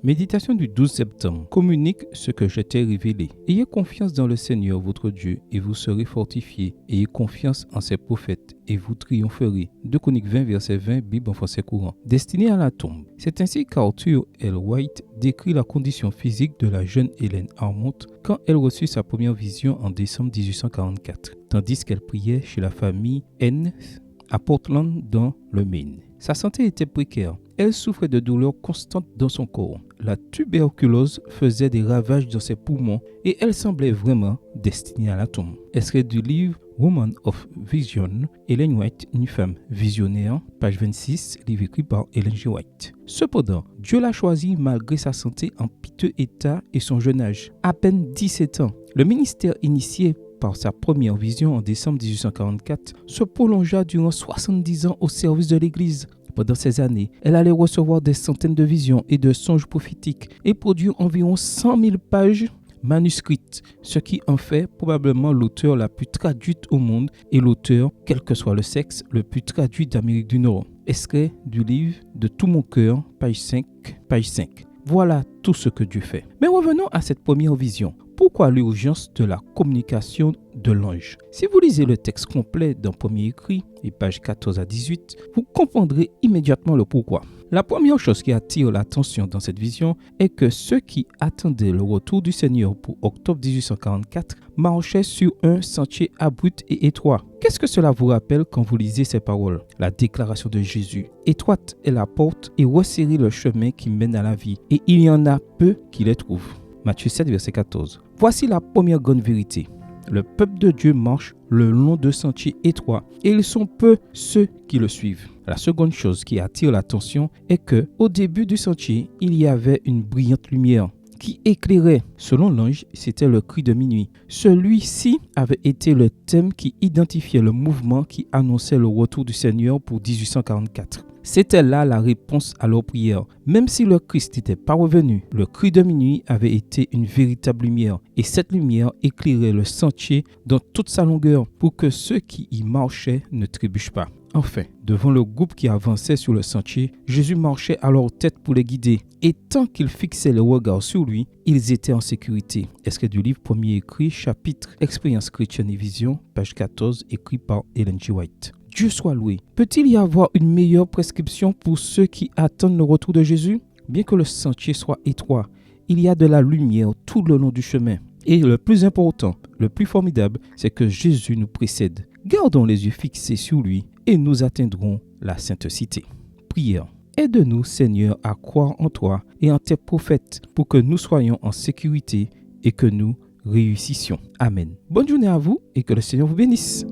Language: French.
Méditation du 12 septembre. Communique ce que je t'ai révélé. Ayez confiance dans le Seigneur votre Dieu et vous serez fortifiés. Ayez confiance en ses prophètes et vous triompherez. 2 Chroniques 20, verset 20, Bible en français courant. Destiné à la tombe. C'est ainsi qu'Arthur L. White décrit la condition physique de la jeune Hélène Armont quand elle reçut sa première vision en décembre 1844, tandis qu'elle priait chez la famille N à Portland dans le Maine. Sa santé était précaire. Elle souffrait de douleurs constantes dans son corps. La tuberculose faisait des ravages dans ses poumons et elle semblait vraiment destinée à la tombe. Extrait du livre Woman of Vision, Ellen White, une femme visionnaire, page 26, livre écrit par Ellen G. White. Cependant, Dieu l'a choisie malgré sa santé en piteux état et son jeune âge, à peine 17 ans. Le ministère initié par sa première vision en décembre 1844, se prolongea durant 70 ans au service de l'Église. Pendant ces années, elle allait recevoir des centaines de visions et de songes prophétiques et produire environ 100 000 pages manuscrites, ce qui en fait probablement l'auteur la plus traduite au monde et l'auteur, quel que soit le sexe, le plus traduit d'Amérique du Nord. Extrait du livre De tout mon cœur, page 5. Voilà tout ce que Dieu fait. Mais revenons à cette première vision. Pourquoi l'urgence de la communication de l'ange? Si vous lisez le texte complet dans Premier écrit, et pages 14 à 18, vous comprendrez immédiatement le pourquoi. La première chose qui attire l'attention dans cette vision est que ceux qui attendaient le retour du Seigneur pour octobre 1844 marchaient sur un sentier abrupt et étroit. Qu'est-ce que cela vous rappelle quand vous lisez ces paroles? La déclaration de Jésus. Étroite est la porte et resserré le chemin qui mène à la vie, et il y en a peu qui les trouvent. Matthieu 7, verset 14. Voici la première grande vérité. Le peuple de Dieu marche le long de sentiers étroits et ils sont peu ceux qui le suivent. La seconde chose qui attire l'attention est que, au début du sentier, il y avait une brillante lumière qui éclairait. Selon l'ange, c'était le cri de minuit. Celui-ci avait été le thème qui identifiait le mouvement qui annonçait le retour du Seigneur pour 1844. C'était là la réponse à leur prière. Même si le Christ n'était pas revenu, le cri de minuit avait été une véritable lumière. Et cette lumière éclairait le sentier dans toute sa longueur pour que ceux qui y marchaient ne trébuchent pas. Enfin, devant le groupe qui avançait sur le sentier, Jésus marchait à leur tête pour les guider. Et tant qu'ils fixaient le regard sur lui, ils étaient en sécurité. Extrait du livre Premier écrit, chapitre Expérience chrétienne et vision, page 14, écrit par Ellen G. White. Dieu soit loué. Peut-il y avoir une meilleure prescription pour ceux qui attendent le retour de Jésus? Bien que le sentier soit étroit, il y a de la lumière tout le long du chemin. Et le plus important, le plus formidable, c'est que Jésus nous précède. Gardons les yeux fixés sur lui et nous atteindrons la sainte cité. Prière. Aide-nous, Seigneur, à croire en toi et en tes prophètes pour que nous soyons en sécurité et que nous réussissions. Amen. Bonne journée à vous et que le Seigneur vous bénisse.